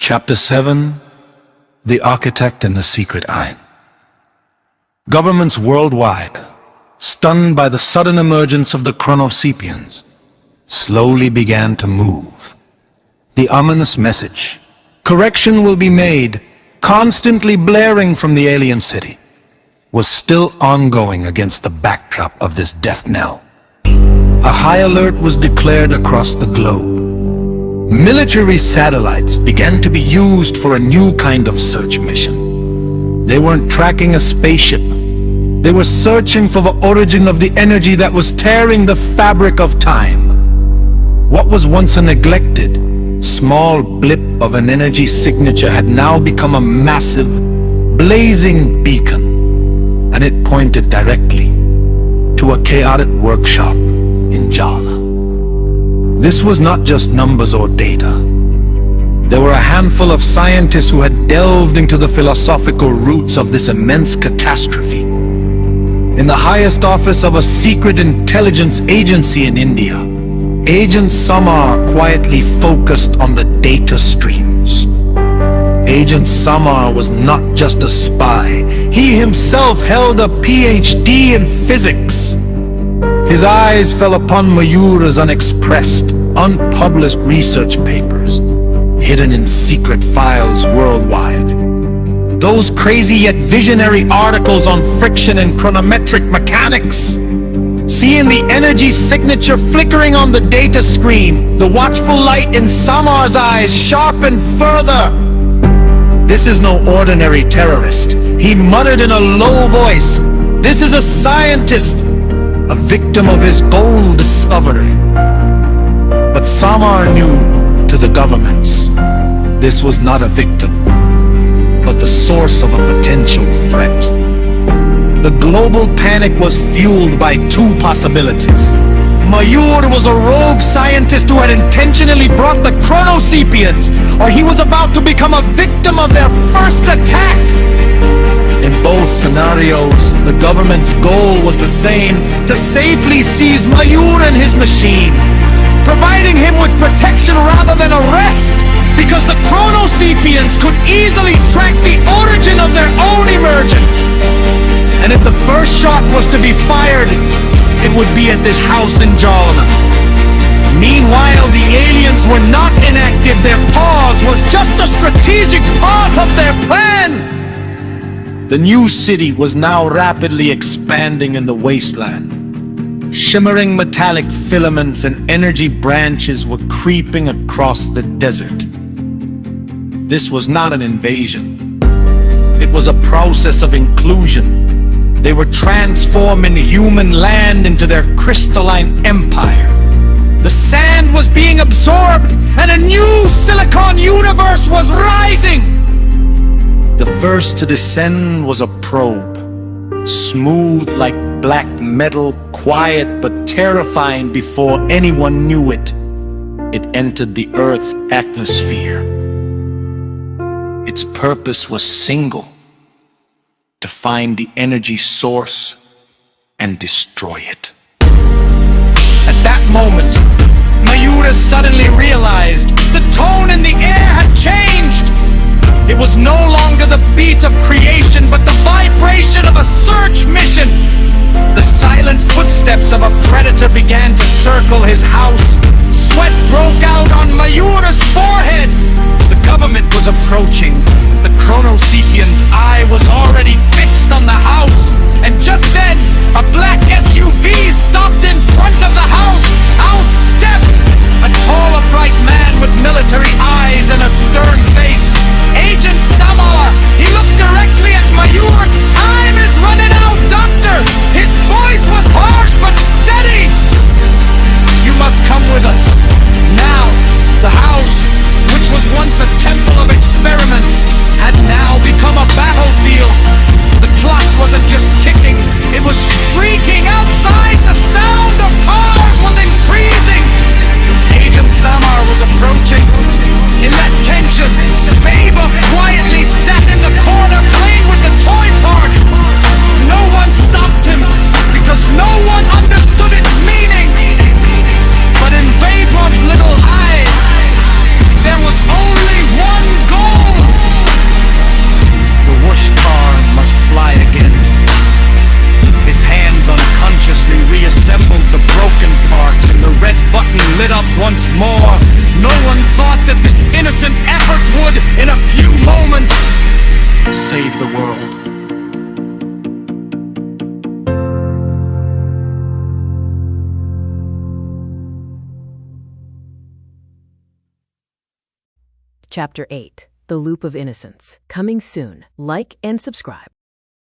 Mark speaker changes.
Speaker 1: Chapter 7: The Architect and the Secret Eye. Governments worldwide, stunned by the sudden emergence of the Chronosepians, slowly began to move. The ominous message, "Correction will be made," constantly blaring from the alien city, was still ongoing against the backdrop of this death knell. A high alert was declared across the globe. Military satellites began to be used for a new kind of search mission. They weren't tracking a spaceship. They were searching for the origin of the energy that was tearing the fabric of time. What was once a neglected, small blip of an energy signature had now become a massive, blazing beacon, and it pointed directly to a chaotic workshop in Java. This was not just numbers or data. There were a handful of scientists who had delved into the philosophical roots of this immense catastrophe. In the highest office of a secret intelligence agency in India, Agent Samar quietly focused on the data streams. Agent Samar was not just a spy. He himself held a PhD in physics. His eyes fell upon Mayura's unexpressed, unpublished research papers, hidden in secret files worldwide. Those crazy yet visionary articles on friction and chronometric mechanics. Seeing the energy signature flickering on the data screen, the watchful light in Samar's eyes sharpened further. "This is no ordinary terrorist," he muttered in a low voice. "This is a scientist, a victim of his bold discovery." But Samar knew, to the governments, this was not a victim, but the source of a potential threat. The global panic was fueled by two possibilities. Mayur was a rogue scientist who had intentionally brought the Chronosepians, or he was about to become a victim of their first attack. In both scenarios, the government's goal was the same: to safely seize Mayur and his machine, providing him with protection rather than arrest, because the Chronosepians could easily track the origin of their own emergence. And if the first shot was to be fired, it would be at this house in Jalna. Meanwhile, the aliens were not inactive. Their pause was just a strategic part of their plan. The new city was now rapidly expanding in the wasteland. Shimmering metallic filaments and energy branches were creeping across the desert. This was not an invasion. It was a process of inclusion. They were transforming human land into their crystalline empire. The sand was being absorbed, and a new silicon universe was rising. The first to descend was a probe, smooth like black metal, quiet but terrifying before anyone knew it. It entered the Earth's atmosphere. Its purpose was single: to find the energy source and destroy it. At that moment, Mayura suddenly realized the tone in the air had changed. It was no longer the beat of creation, but the vibration of a search mission. The silent footsteps of a predator began to circle his house. Sweat broke out on Mayura's forehead. The government was approaching. The Chronosepian's eye was already fixed on the house. And just then, a black SUV stopped in front of the house. Out stepped a tall, upright man with military eyes and a stern face. Agent Samar. He looked directly at Mayur. "Time is running out, Doctor!" His voice was harsh but steady. "You must come with us. Now, the house, which was once a temple of experiments, had now become a battlefield. The clock wasn't just ticking, it was shrieking outside. The sound of cars was increasing. Agent Samar was approaching. In that tension, Baba quietly sat in the corner playing with the toy parts. No one stopped him, because no one understood its meaning. But in Baba's little eyes, there was only one goal.
Speaker 2: Chapter 8, The Loop of Innocence. Coming soon. Like and subscribe.